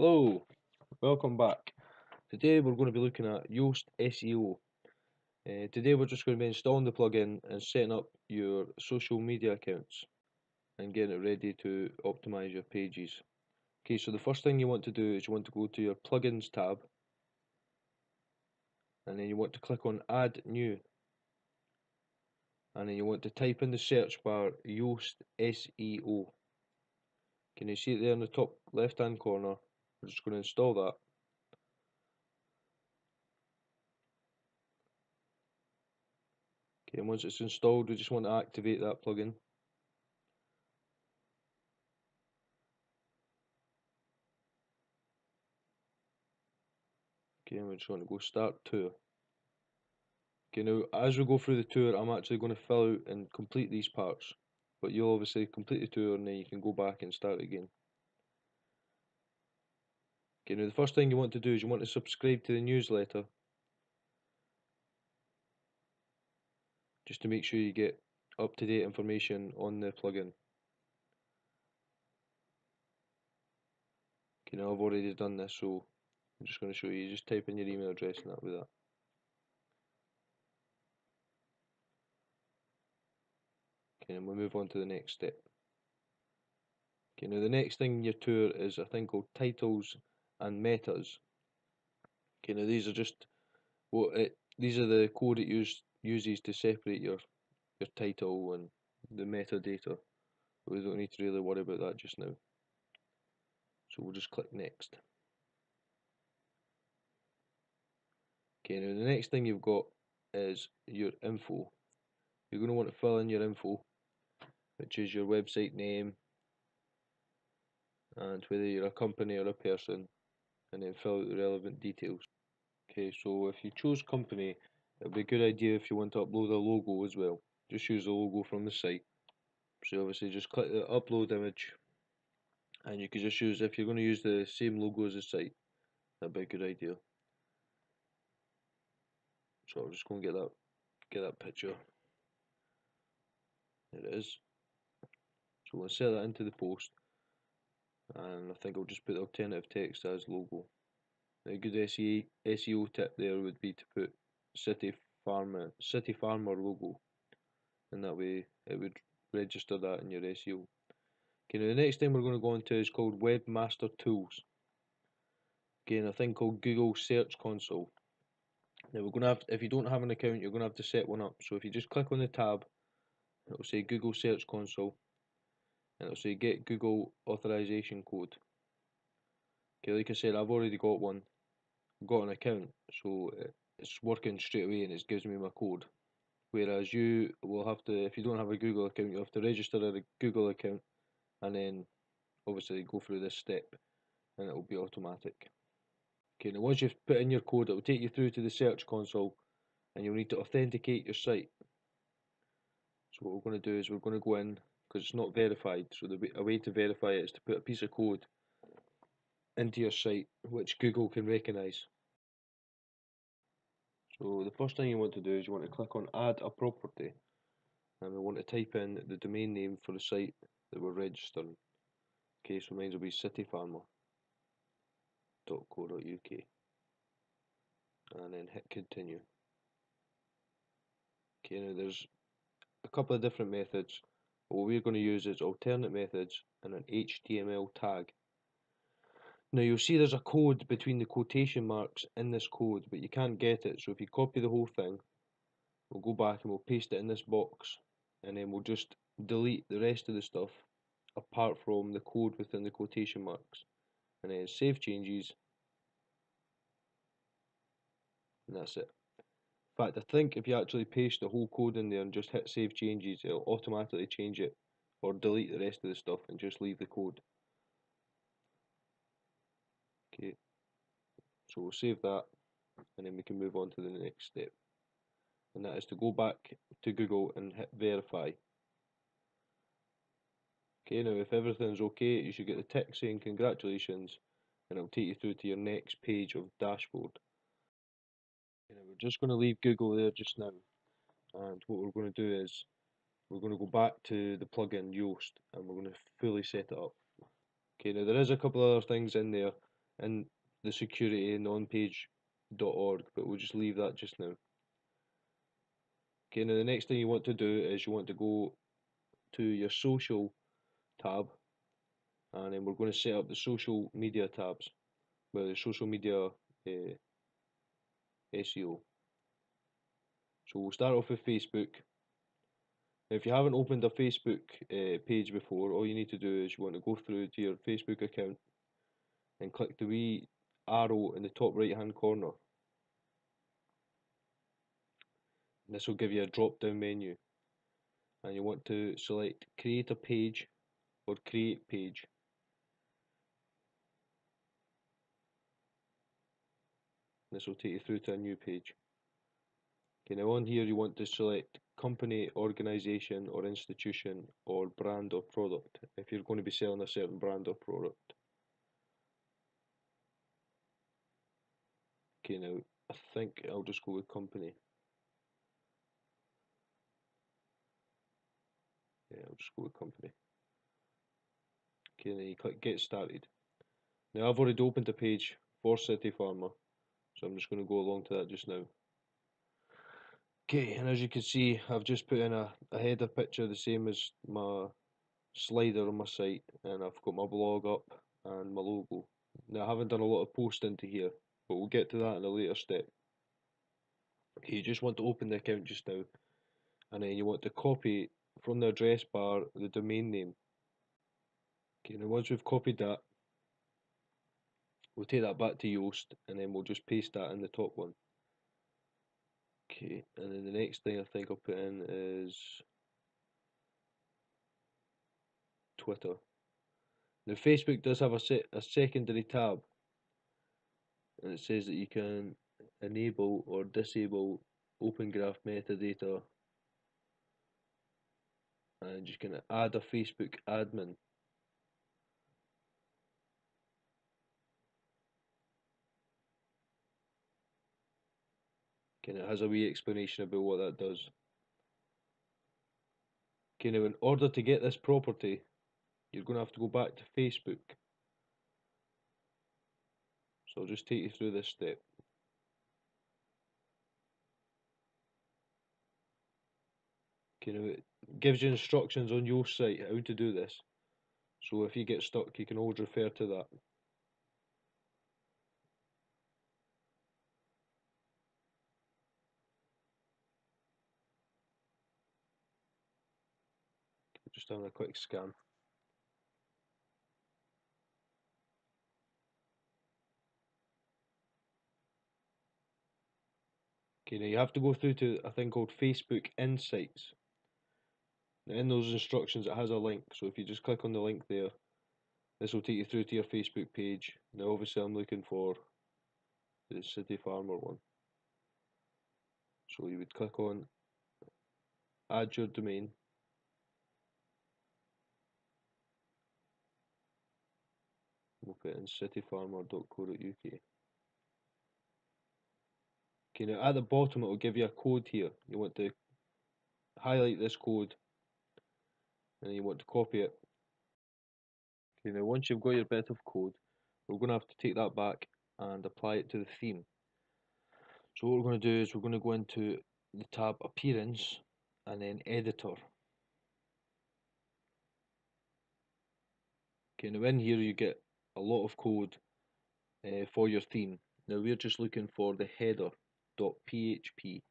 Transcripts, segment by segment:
Hello, welcome back. Today we're going to be looking at Yoast SEO. Today we're just going to be installing the plugin and setting up your social media accounts and getting it ready to optimize your pages. Okay, so the first thing you want to do is you want to go to your plugins tab and then you want to click on add new and then you want to type in the search bar Yoast SEO. Can you see it there in the top left hand corner? We're just going to install that. Okay, and once it's installed, we just want to activate that plugin. Okay, and we're just going to go start tour. Okay, now as we go through the tour, I'm actually going to fill out and complete these parts, but you'll obviously complete the tour and then you can go back and start again. Okay, now the first thing you want to do is you want to subscribe to the newsletter, just to make sure you get up-to-date information on the plugin. Okay, now I've already done this, so I'm just going to show you. Just type in your email address and that'll be that. Okay, and we'll move on to the next step. Okay, now the next thing in your tour is a thing called titles and metas. Okay, now these are just these are the code it uses to separate your title and the metadata. We don't need to really worry about that just now. So we'll just click next. Okay, now the next thing you've got is your info. You're going to want to fill in your info, which is your website name and whether you're a company or a person, and then fill out the relevant details. Okay, so if you chose company, it'll be a good idea if you want to upload a logo as well. Just use the logo from the site. So obviously just click the upload image, and you can just use, if you're going to use the same logo as the site, that'd be a good idea. So I'm just going to get that picture. There it is. So we'll insert that into the post, and I think I'll just put the alternative text as logo. A good SEO tip there would be to put city farmer logo, and that way it would register that in your SEO. Okay, now the next thing we're going to go into is called Webmaster Tools. Again, a thing called Google Search Console. Now we're going to have, if you don't have an account, you're going to have to set one up. So if you just click on the tab, it will say Google Search Console, and it will say Get Google Authorization Code. Okay, like I said, I've already got one, got an account, so it's working straight away and it gives me my code. Whereas you will have to, if you don't have a Google account, you have to register a Google account and then obviously go through this step and it will be automatic. Okay, now once you've put in your code, it will take you through to the Search Console and you'll need to authenticate your site. So what we're going to do is we're going to go in, because it's not verified, so a way to verify it is to put a piece of code into your site which Google can recognise. So the first thing you want to do is you want to click on add a property, and we want to type in the domain name for the site that we're registering. Okay, so mine will be cityfarmer.co.uk, and then hit continue. Okay, now there's a couple of different methods. What we're going to use is alternate methods and an HTML tag. Now you'll see there's a code between the quotation marks in this code, but you can't get it. So if you copy the whole thing, we'll go back and we'll paste it in this box, and then we'll just delete the rest of the stuff apart from the code within the quotation marks, and then save changes, and that's it. In fact, I think if you actually paste the whole code in there and just hit save changes, it'll automatically change it or delete the rest of the stuff and just leave the code. Okay, so we'll save that and then we can move on to the next step, and that is to go back to Google and hit verify. Okay, now if everything's okay, you should get the tick saying congratulations, and it'll take you through to your next page of dashboard. Okay, now we're just going to leave Google there just now, and what we're going to do is we're going to go back to the plugin Yoast and we're going to fully set it up. Okay, now there is a couple other things in there in the security non-page.org, but we'll just leave that just now. Okay, now the next thing you want to do is you want to go to your social tab, and then we're going to set up the social media tabs, well, the social media SEO. So we'll start off with Facebook. Now, if you haven't opened a Facebook page before, all you need to do is you want to go through to your Facebook account and click the wee arrow in the top right hand corner. And this will give you a drop down menu, and you want to select create a page or create page. This will take you through to a new page. Okay, now on here you want to select company, organisation or institution or brand or product if you're going to be selling a certain brand or product. Okay, now I think I'll just go with company. Yeah, I'll just go with company. Okay, then you click get started. Now I've already opened a page for City Farmer, so I'm just going to go along to that just now. Okay, and as you can see, I've just put in a header picture the same as my slider on my site, and I've got my blog up and my logo. Now I haven't done a lot of posting to here, but we'll get to that in a later step. Okay, you just want to open the account just now, and then you want to copy from the address bar the domain name. Okay, now once we've copied that, we'll take that back to Yoast, and then we'll just paste that in the top one. Okay, and then the next thing I think I'll put in is Twitter. Now Facebook does have a secondary tab, and it says that you can enable or disable open graph metadata, and you can add a Facebook admin. Okay, and it has a wee explanation about what that does. Okay, now in order to get this property, you're going to have to go back to Facebook. So I'll just take you through this step. Okay, now it gives you instructions on your site how to do this. So if you get stuck, you can always refer to that. Just having a quick scan. Okay, now you have to go through to a thing called Facebook Insights. Now in those instructions it has a link, so if you just click on the link there, this will take you through to your Facebook page. Now obviously I'm looking for the City Farmer one. So you would click on add your domain. We'll put in cityfarmer.co.uk. Okay, now at the bottom it will give you a code here. You want to highlight this code and you want to copy it. Okay, now once you've got your bit of code, we're going to have to take that back and apply it to the theme. So what we're going to do is we're going to go into the tab Appearance and then Editor. Okay, now in here you get a lot of code for your theme. Now we're just looking for the header.php,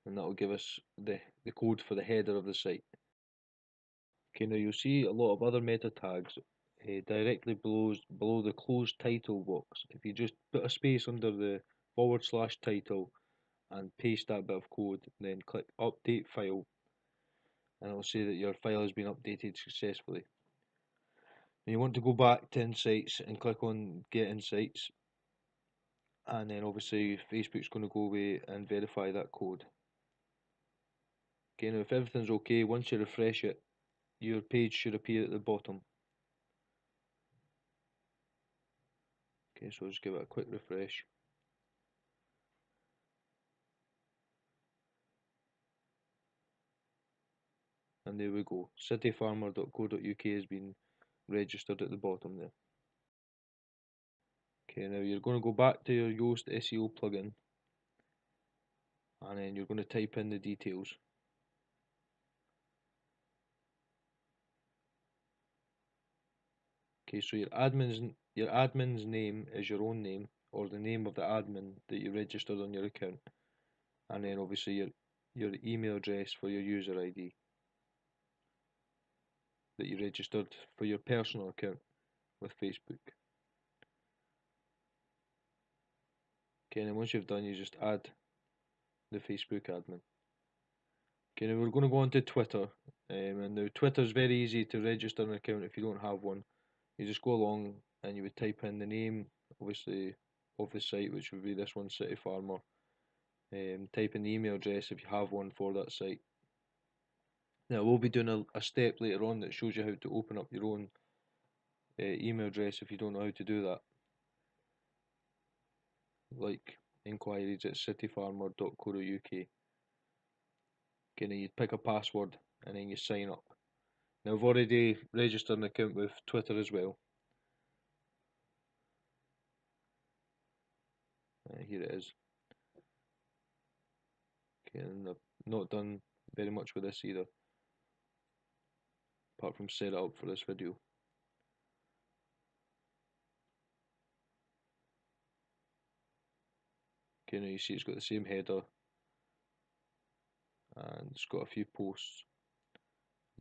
and that will give us the code for the header of the site. Okay, now you'll see a lot of other meta tags directly below the closed title box. If you just put a space under the / title and paste that bit of code, then click update file, and it'll say that your file has been updated successfully. And you want to go back to Insights and click on Get Insights, and then obviously Facebook's going to go away and verify that code. Okay, now if everything's okay, once you refresh it, your page should appear at the bottom. Okay, so just give it a quick refresh. And there we go, cityfarmer.co.uk has been registered at the bottom there. Okay, now you're going to go back to your Yoast SEO plugin, and then you're going to type in the details. Okay, so your admin's name is your own name, or the name of the admin that you registered on your account, and then obviously your email address for your user ID that you registered for your personal account with Facebook. Okay, and then once you've done, you just add the Facebook admin. Okay, now we're going to go on to Twitter, and now Twitter's very easy to register an account if you don't have one. You just go along and you would type in the name, obviously, of the site, which would be this one, City Farmer. Type in the email address if you have one for that site. Now we'll be doing a step later on that shows you how to open up your own email address if you don't know how to do that, like inquiries at cityfarmer.co.uk. Okay, now you'd pick a password and then you sign up. Now I've already registered an account with Twitter as well. Here it is. Okay, and I've not done very much with this either, apart from set it up for this video. Okay, now you see it's got the same header, and it's got a few posts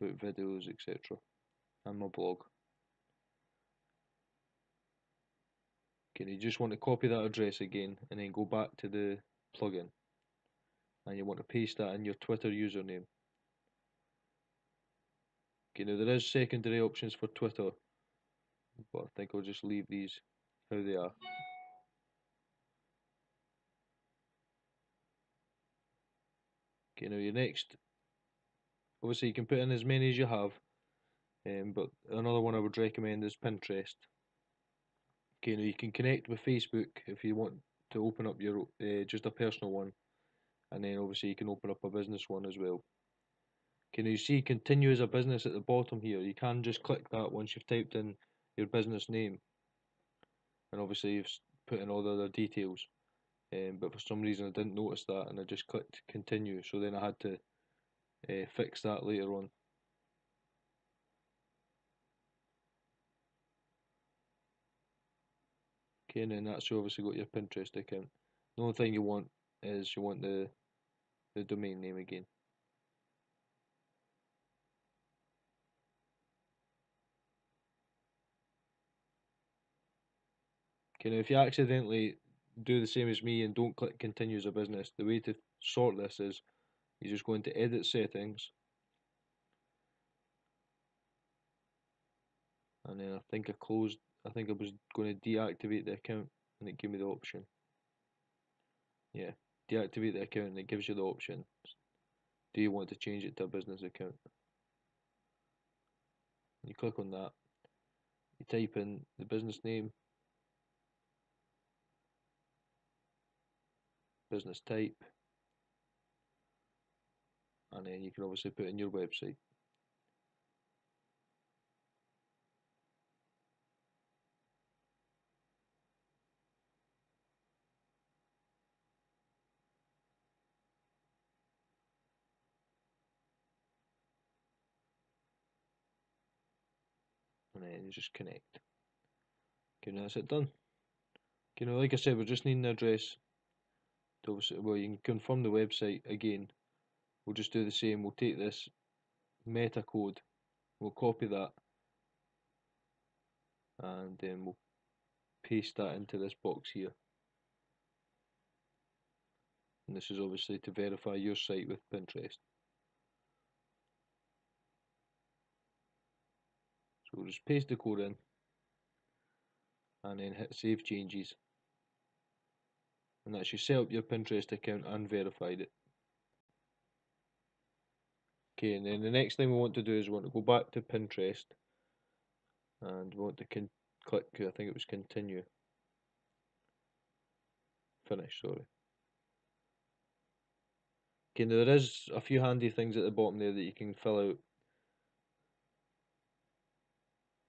about videos, etc., and my blog. Okay, you just want to copy that address again and then go back to the plugin, and you want to paste that in your Twitter username. Okay, now there is secondary options for Twitter, but I think I'll just leave these how they are. Okay, now your next, obviously you can put in as many as you have, but another one I would recommend is Pinterest. Okay, now you can connect with Facebook if you want to open up your just a personal one, and then obviously you can open up a business one as well. Okay, now you see continue as a business at the bottom here. You can just click that once you've typed in your business name, and obviously you've put in all the other details. But for some reason I didn't notice that, and I just clicked continue. So then I had to fix that later on. Okay, and then that's obviously got your Pinterest account. The only thing you want is you want the domain name again. Okay, now if you accidentally do the same as me and don't click continue as a business, the way to sort this is you just go into edit settings, and then I think I was going to deactivate the account, and it gave me the option. Yeah, deactivate the account and it gives you the option. Do you want to change it to a business account? You click on that, you type in the business name, business type, and then you can obviously put in your website. And then you just connect. Okay, now that's it done. Okay, now like I said, we're just needing the address to obviously, well, you can confirm the website again. We'll just do the same. We'll take this meta code, we'll copy that, and then we'll paste that into this box here. And this is obviously to verify your site with Pinterest. So we'll just paste the code in and then hit save changes. And that's you set up your Pinterest account and verified it. Okay, and then the next thing we want to do is we want to go back to Pinterest, and we want to click, I think it was continue. Finish, sorry. Okay, now there is a few handy things at the bottom there that you can fill out.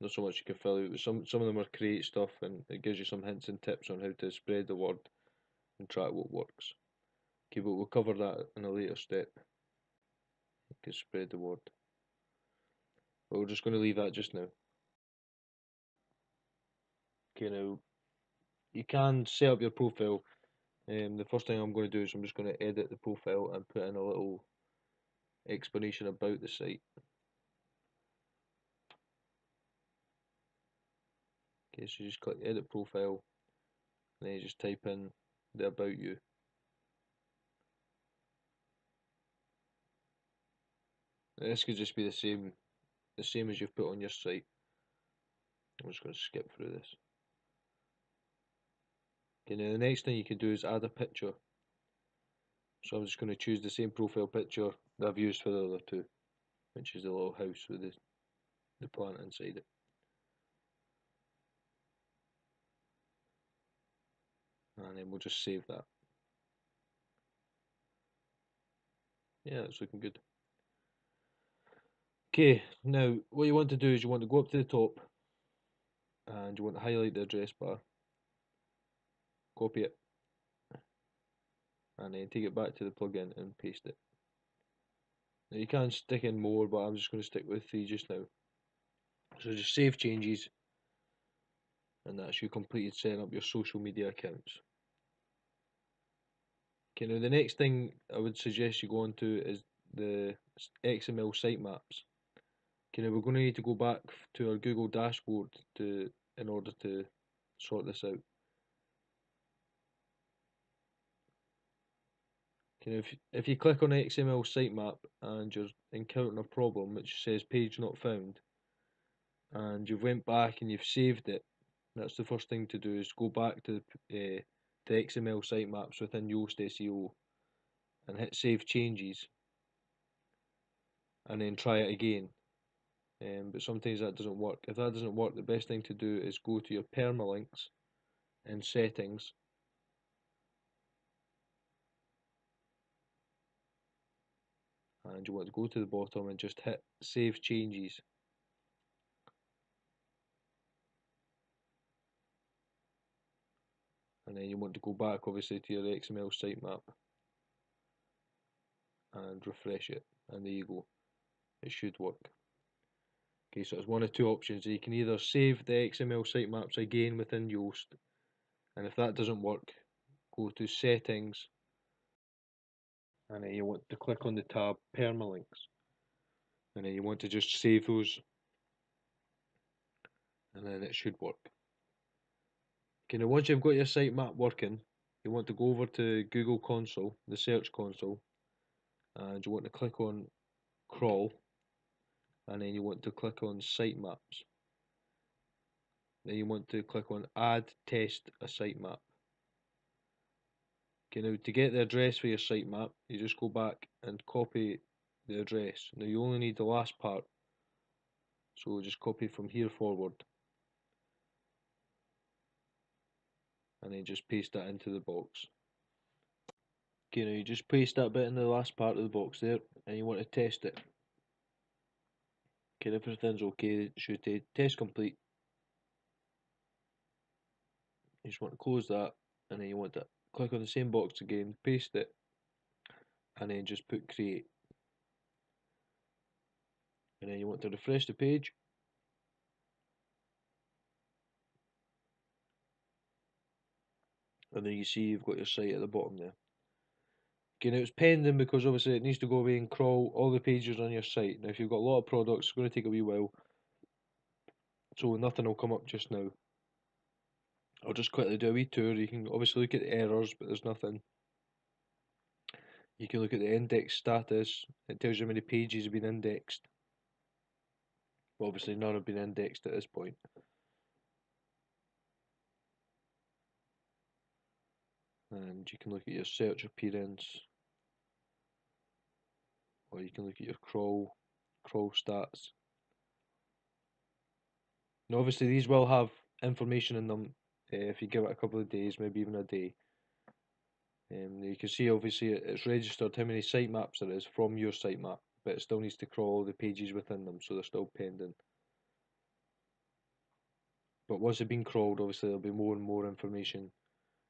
not so much you can fill out. Some of them are create stuff, and it gives you some hints and tips on how to spread the word and track what works. Okay, but we'll cover that in a later step. You can spread the word. But we're just going to leave that just now. Okay, now you can set up your profile. The first thing I'm going to do is I'm just going to edit the profile and put in a little explanation about the site. Okay, so you just click edit profile, and then you just type in the about you. Now, this could just be the same as you've put on your site. I'm just going to skip through this. Okay, now the next thing you can do is add a picture. So I'm just going to choose the same profile picture that I've used for the other two, which is the little house with the plant inside it. And then we'll just save that. Yeah, it's looking good. Okay, now what you want to do is you want to go up to the top and you want to highlight the address bar, copy it, and then take it back to the plugin and paste it. Now you can stick in more, but I'm just going to stick with 3 just now. So just save changes, and that's you completed setting up your social media accounts. Okay, now the next thing I would suggest you go on to is the XML sitemaps. Okay, now we're going to need to go back to our Google dashboard in order to sort this out. Okay, now if you click on XML sitemap and you're encountering a problem which says page not found, and you've went back and you've saved it, that's the first thing to do is go back to XML sitemaps within Yoast SEO and hit save changes, and then try it again. But sometimes that doesn't work. If that doesn't work, the best thing to do is go to your permalinks in settings, and you want to go to the bottom and just hit save changes. And then you want to go back obviously to your XML sitemap and refresh it, and there you go, it should work. Okay, so it's one of two options. You can either save the XML sitemaps again within Yoast, and if that doesn't work, go to settings, and then you want to click on the tab permalinks, and then you want to just save those, and then it should work. Okay, now once you've got your sitemap working, you want to go over to Google Console, the search console, and you want to click on crawl, and then you want to click on sitemaps. Then you want to click on add test a sitemap. Okay, now to get the address for your sitemap, you just go back and copy the address. Now you only need the last part, so just copy from here forward, and then just paste that into the box. Okay, now you just paste that bit in the last part of the box there, and you want to test it. Okay, everything's okay, it should say test complete. You just want to close that, and then you want to click on the same box again, paste it, and then just put create. And then you want to refresh the page, and then you see you've got your site at the bottom there. Okay, now it's pending because obviously it needs to go away and crawl all the pages on your site. Now if you've got a lot of products, it's going to take a wee while, so nothing will come up just now. I'll just quickly do a wee tour. You can obviously look at the errors, but there's nothing. You can look at the index status. It tells you how many pages have been indexed. But obviously none have been indexed at this point. And you can look at your search appearance, or you can look at your crawl stats. Now obviously these will have information in them if you give it a couple of days, maybe even a day. You can see obviously it's registered how many sitemaps there is from your sitemap, but it still needs to crawl the pages within them, so they're still pending. but once they've been crawled, obviously there'll be more and more information,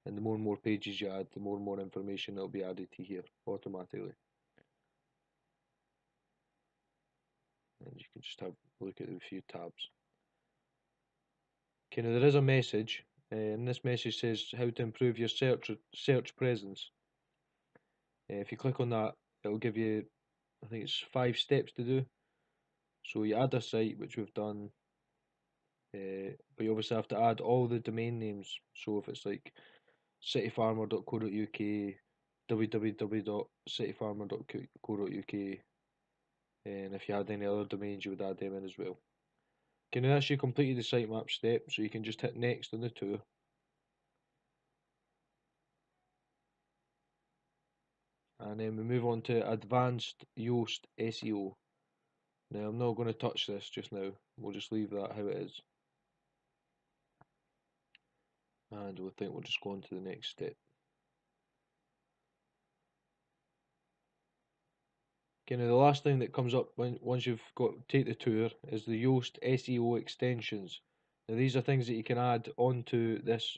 and the more and more pages you add, the more and more information that'll be added to here automatically. And you can just have a look at a few tabs. Okay, now there is a message, and this message says how to improve your search presence. If you click on that, it'll give you, I think it's 5 steps to do. So you add a site, which we've done, but you obviously have to add all the domain names. So if it's like cityfarmer.co.uk, www.cityfarmer.co.uk, and if you had any other domains, you would add them in as well. Okay, now that's you completed the sitemap step, so you can just hit next on the tour. And then we move on to advanced Yoast SEO. Now I'm not going to touch this just now, we'll just leave that how it is. And we'll just go on to the next step. Okay, now the last thing that comes up once you've take the tour is the Yoast SEO extensions. Now these are things that you can add onto this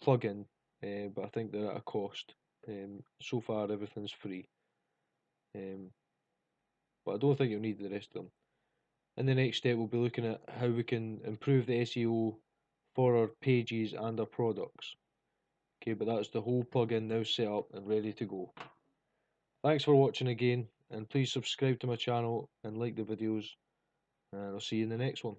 plugin, but I think they're at a cost. So far everything's free, but I don't think you'll need the rest of them. In the next step, we'll be looking at how we can improve the SEO for our pages and our products. Okay, but that's the whole plugin now set up and ready to go. Thanks for watching again, and please subscribe to my channel and like the videos, and I'll see you in the next one.